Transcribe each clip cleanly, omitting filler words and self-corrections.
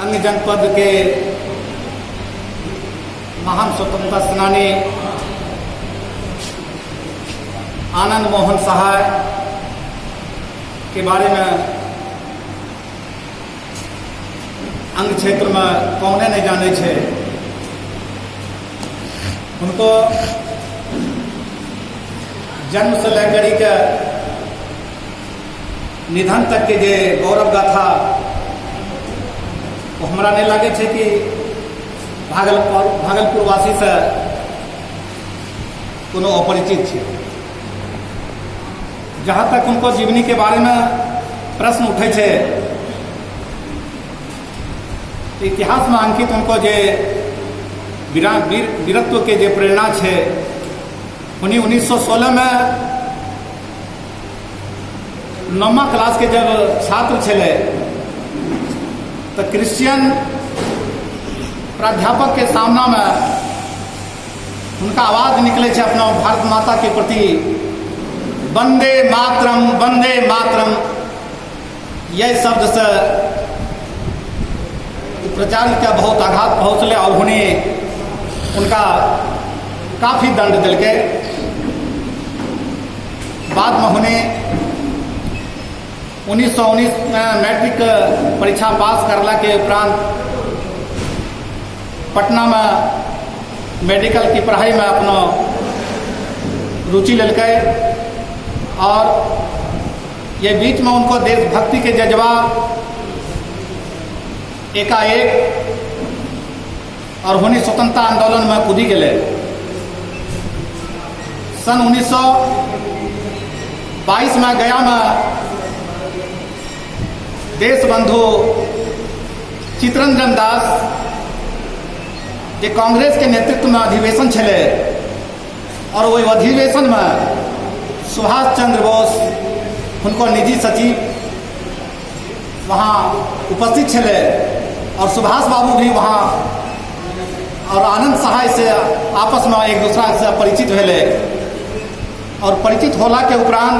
अन्य जनपद के महान स्वतंत्रता सेनानी आनंद मोहन सहाय के बारे में अंग क्षेत्र में कौने नहीं जाने छे। उनको जन्म से लेकर के निधन तक के जे गौरव गाथा वो हमरा नहीं लगे छे कि भागलपुर वासी से कोनो अपरिचित छे। जहाँ तक उनको जीवनी के बारे में प्रश्न उठे छे, इतिहास में अंकित उनको जे वीरत्व के जे प्रेरणा छे, उन्हीं 1916 में 9वीं क्लास के जब छात्र छे तो क्रिश्चियन प्राध्यापक के सामना में उनका आवाज निकले छे अपना भारत माता के प्रति, वंदे मातरम यह शब्द से प्रचार का बहुत आघात पहुंचले और उन्हें उनका काफी दंड दिल के बाद में उन्हें 1919 में मैट्रिक परीक्षा पास करला के उपरांत पटना में मेडिकल की पढ़ाई में अपना रुचि लेलकै और ये बीच में उनको देशभक्ति के जज्बा एकाएक और होनी स्वतंत्रता आंदोलन में कूदी गए। सन 1922 में गया में देश बंधु चित्तरंजन दास जे कांग्रेस के नेतृत्व में अधिवेशन छे और वही अधिवेशन में सुभाष चंद्र बोस उनको निजी सचिव वहाँ उपस्थित छे और सुभाष बाबू भी वहाँ और आनंद सहाय से आपस में एक दूसरा से परिचित भेले और परिचित होला के उपरांत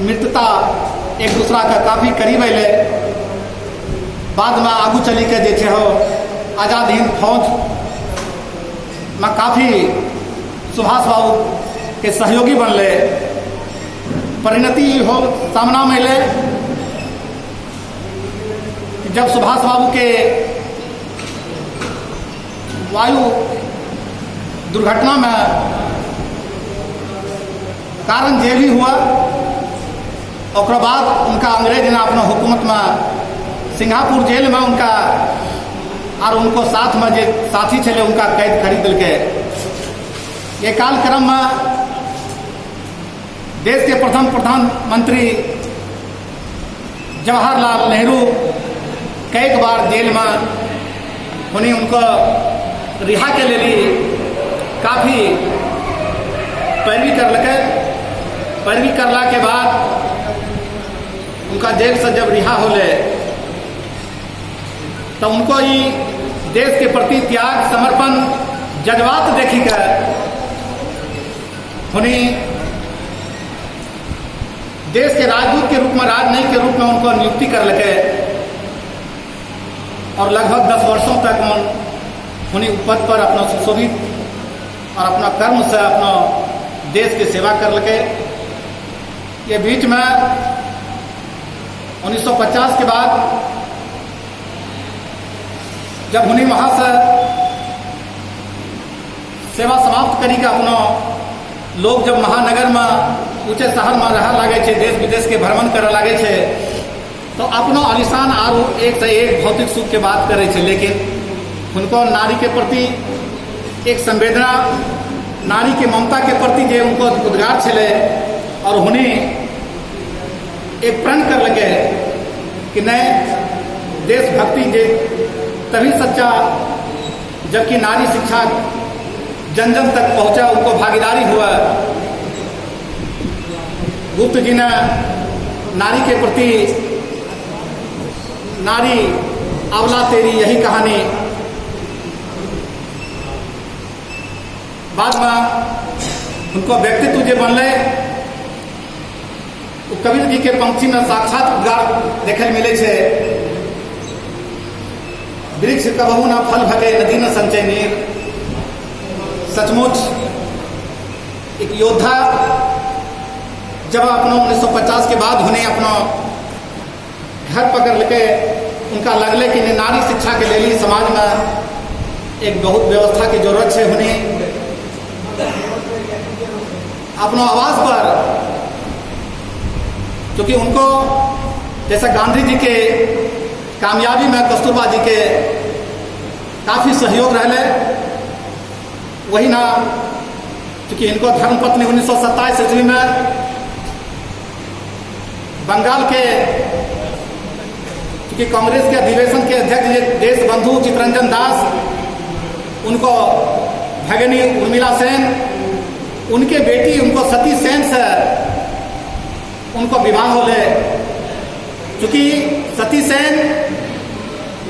मित्रता एक दूसरा का काफ़ी करीब अले। बाद में आगू चली के जे हो आज़ाद हिंद फौज में काफ़ी सुभाष बाबू के सहयोगी बनले। परिणति हो सामना में ले जब सुभाष बाबू के वायु दुर्घटना में कारण जे भी हुआ और बाद उनका अंग्रेज ने अपना हुकूमत में सिंगापुर जेल में उनका और उनको साथ में जे साथी छे उनका कैद खरीद दिल के। ये कालक्रम में देश के प्रथम प्रधानमंत्री जवाहरलाल नेहरू कई बार जेल में उन्हें उनको रिहा के लिए काफ़ी पैरवी करला के बाद उनका जेल से जब रिहा होले तो उनको ही देश के प्रति त्याग समर्पण जज्बात देखी कर उन्हें देश के राजदूत के रूप में राजनयिक के रूप में उनको नियुक्ति कर लगे और लगभग 10 वर्षों तक उन्हीं पद पर अपना सुशोभित और अपना कर्म से अपना देश की सेवा कर लगे। ये बीच में 1950 के बाद जब उन्हीं वहाँ से सेवा समाप्त करी का अपना लोग जब महानगर में ऊँचे शहर में रह लगे छे, देश विदेश के भ्रमण करे लगे छे तो अपना आलिशान आरो एक से एक भौतिक सुख के बात करे छे, लेकिन उनको नारी के प्रति एक संवेदना, नारी के ममता के प्रति जो उनको उद्गार छे और उन्हें एक प्रण कर लगे कि नहीं देशभक्ति जे तभी सच्चा जबकि नारी शिक्षा जन जन तक पहुंचा, उनको भागीदारी हुआ। गुप्त जी ने नारी के प्रति नारी अवला तेरी यही कहानी बाद में उनको व्यक्तित्व जो बनले कबीर जी के पंक्ति में साक्षात उद्गार देखे मिले छे वृक्ष कबहू ना फल भके नदी न संचय नीर। सचमुच एक योद्धा जब अपना 1950 के बाद उन्हें अपना घर पकड़ लेके उनका लगले कि नारी शिक्षा के लिए समाज में एक बहुत व्यवस्था की जरूरत है। उन्हें अपना आवाज पर, क्योंकि उनको जैसा गांधी जी के कामयाबी में कस्तूरबा जी के काफ़ी सहयोग रहे, वही ना क्योंकि इनको धर्मपत्नी 1927 ईस्वी में बंगाल के, क्योंकि कांग्रेस के अधिवेशन के अध्यक्ष देश बंधु चितरंजन दास, उनको भगिनी उर्मिला सेन, उनके बेटी उनको सती सेन से उनको विवाह होले। क्योंकि सती सेन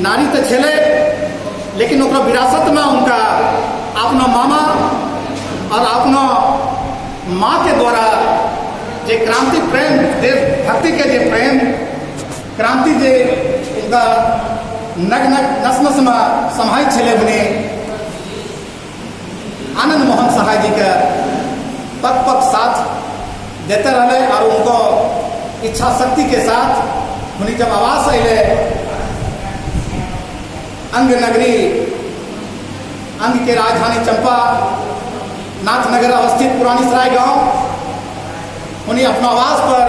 नारी तो छेले, लेकिन ओकरा विरासत में उनका अपना मामा और अपना माँ के द्वारा जे क्रांति प्रेम, देशभक्ति के जे प्रेम क्रांति जे उनका नग नग नस नस में समाहित छे, उन्हें आनंद मोहन सहाय जी के पग पग साथ देते रहे और उनको इच्छा शक्ति के साथ उन्हें जब आवास अले अंग नगरी, अंग के राजधानी चंपा नाथनगर अवस्थित पुरानी सराय गांव, उन्हें अपना आवास पर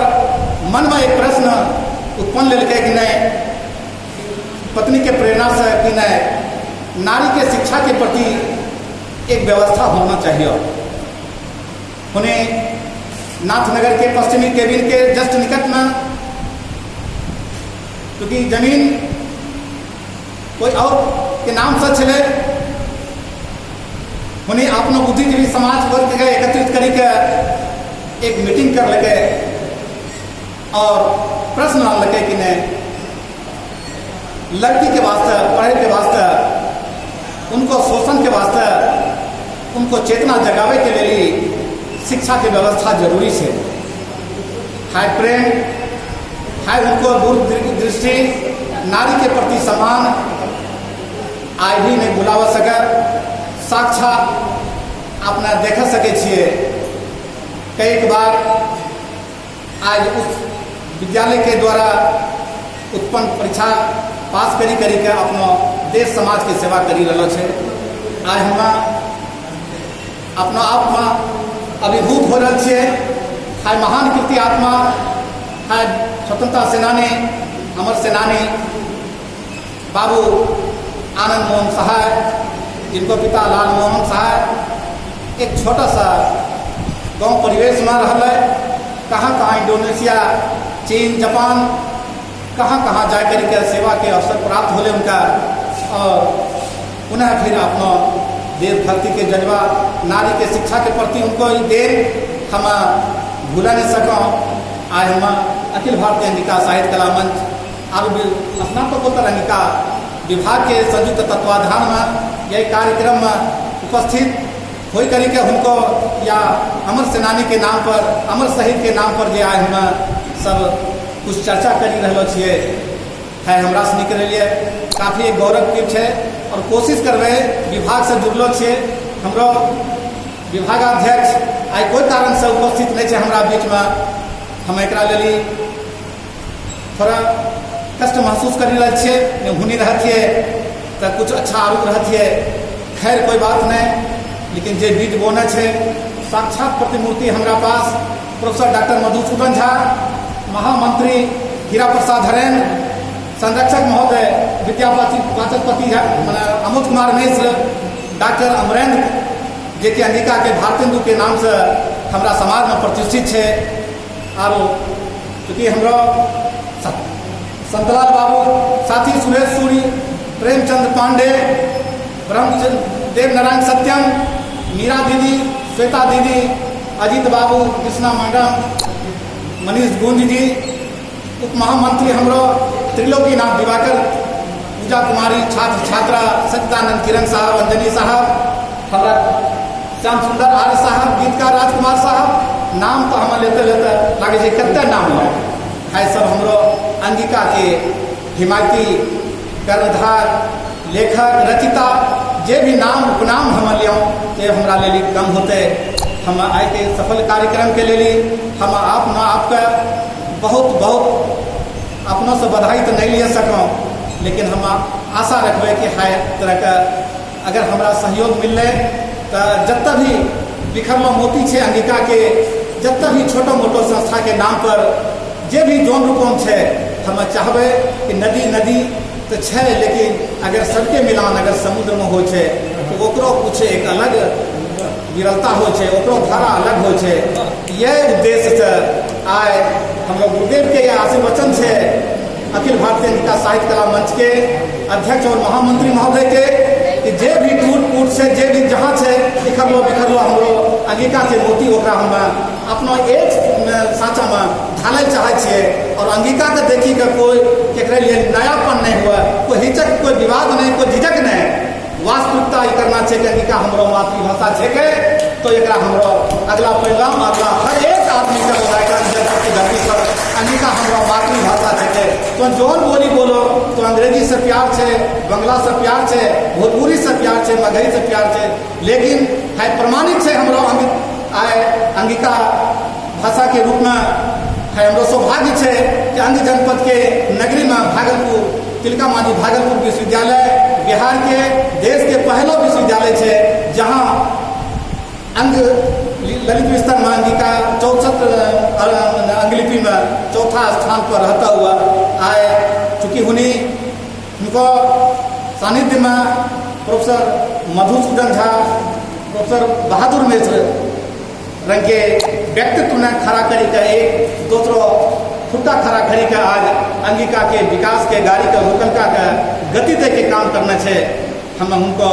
मन में एक प्रश्न उत्पन्न लेके कि नहीं पत्नी के प्रेरणा से कि नहीं नारी के शिक्षा के प्रति एक व्यवस्था होना चाहिए। उन्हें नाथनगर के पश्चिमी केबिन के जस्ट निकट में, क्योंकि जमीन कोई और के नाम से चले, उन्हें अपना बुद्धिजीवी समाज वर्ग के एकत्रित करके एक मीटिंग कर लगे और प्रश्न मान लगे कि नहीं लड़की के वास्ते, पढ़े के वास्ते, उनको शोषण के वास्ते, उनको चेतना जगावे के लिए शिक्षा की व्यवस्था जरूरी है। हाय प्रेम, हाय उनको दूरदृष्टि, नारी के प्रति सम्मान आज भी नहीं बुलावा सके। साक्षात अपना देख सके छिए कई बार आज उस विद्यालय के द्वारा उत्पन्न परीक्षा पास करी के अपना देश समाज के सेवा करी रहा है। आज हम अपना आप में अभिभूत हो रहा है। हाय महान कृति आत्मा, हाय स्वतंत्रता सेनानी, अमर सेनानी बाबू आनंद मोहन सहाय, जिनको पिता लाल मोहन सहाय एक छोटा सा गांव परिवेश में रहा है। कहाँ इंडोनेशिया, चीन, जापान, कहाँ जा कर के सेवा के अवसर प्राप्त होले उनका, और पुनः फिर अपना देशभक्ति के जज्बा, नारी के शिक्षा के प्रति उनको देर हम भूला नहीं सकों। आज हम अखिल भारतीय अंगिका साहित्य कला मंच और स्नातकोत्तर अंगिका विभाग के संयुक्त तत्वाधान में यह कार्यक्रम में उपस्थित हो करी के उनको या अमर सेनानी के नाम पर, अमर शहीद के नाम पर जे आज हम सब कुछ चर्चा करी रहे छे है, हमरा सनी के लिए काफ़ी एक गौरव की है। और कोशिश करबे विभाग से जुड़लो छे, हमरो विभागाध्यक्ष आई कोई कारण से उपस्थित नहीं है हमरा बीच में, हम एकरा लेली थोड़ा कष्ट महसूस करी रहे छे, हुनी रहती तो कुछ अच्छा आरोप रहती है। खैर कोई बात नहीं, लेकिन जे बीज बोना है साक्षात प्रतिमूर्ति हमारा पास प्रोफेसर डॉक्टर मधुसूदन झा, महामंत्री हीरा प्रसाद हरेन, संरक्षक महोदय विद्यापति अमोद कुमार मिश्र, डॉक्टर अमरेंद्र जे के अंगिका के भारतेंदु के नाम से हमारा समाज में प्रतिष्ठित है। और क्योंकि हमरा संतलाल बाबू, साथी सुरेश सूरी, प्रेमचंद पांडे, ब्रह्मचंद देव नारायण सत्यम, मीरा दीदी, श्वेता दीदी, अजीत बाबू, कृष्णा मैडम, मनीष गुंज जी, उप महामंत्री हमरो त्रिलोकीनाथ दिवाकर, पूजा कुमारी, छात्र छात्रा, सच्चिदानंद किरण साहब, अंजनी साहब, हमारा श्याम सुंदर आर्य साहब, गीतकार राजकुमार साहब, नाम तो हम लेते लगे जे कते नाम है सब हमरो अंगिका के हिमायती कर्णधार लेखक रचिता जे भी नाम उपनाम हम लियों ये हमरा लेली कम होते। हम आए के सफल कार्यक्रम के लिए हम आपका बहुत बहुत अपनों से बधाई तो नहीं ले सकों, लेकिन हम आशा रखबे कि हर तरह का अगर हमरा सहयोग मिले तो जत भी बिखरलो मोती है अंगिका के जत भी छोटो मोटो संस्था के नाम पर जे भी जोन रूपों है हम चाहबे कि नदी नदी तो है, लेकिन अगर सबके मिलान अगर समुद्र में हो तो ओकरो कुछ एक अलग विरलता हो, ओकरो धारा अलग हो। यह उद्देश्य से आए हम लोग गुरुदेव के यह आशीर्वचन है अखिल भारतीय अंगिका साहित्य कला मंच के अध्यक्ष और महामंत्री महोदय के कि जे भी टूट फूट से जे भी जहाँ से बिखरलो हमरो अंगिका के मोती ओकरा हम अपना एक साँचा में ढालल चाहे छे और अंगिका के देखी के कोई केकरे लिए नयापन नहीं हुआ, कोई हिचक कोई विवाद नहीं, कोई झिझक नहीं, वास्तविकता ये करना चाहिए कि अंगिका हमरो मातृभाषा छे तो एक हमरो अगला पैगाम अगला हर एक आदमी का बोलाएगा की धरती पर अंगिका हमरो मातृभाषा छे। तो जोन बोली बोलो तो अंग्रेजी से प्यार है, बंगला से प्यार है, भोजपुरी से प्यार है, मगही से प्यार है, लेकिन है प्रमाणित है हमरो अंगिका भाषा के रूप में है। हमरो सौभाग्य है कि अंग जनपद के नगरी में भागलपुर तिलका मांझी भागलपुर विश्वविद्यालय बिहार के देश के पहला विश्वविद्यालय है जहाँ अंग ललित विस्तार में अंगिका 64 अंगलिपि में चौथा स्थान पर रहता हुआ आए। चूँकि उनको सानिध्य में प्रोफेसर मधुसूदन झा, प्रोफेसर बहादुर मिश्र रंग के व्यक्तित्व ने खड़ा करी का एक दूसरो खुट्टा खड़ा करी का आज अंगिका के विकास के गाड़ी का होकलका का गति दे के काम करना है। हम उनको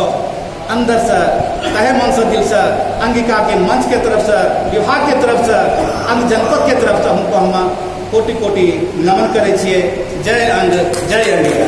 अंदर से तहे मन से दिल से अंगिका के मंच के तरफ से विभाग के तरफ से अंग जनपद के तरफ से हमको हम कोटि कोटि नमन करे छिए। जय अंग जय अंगिका।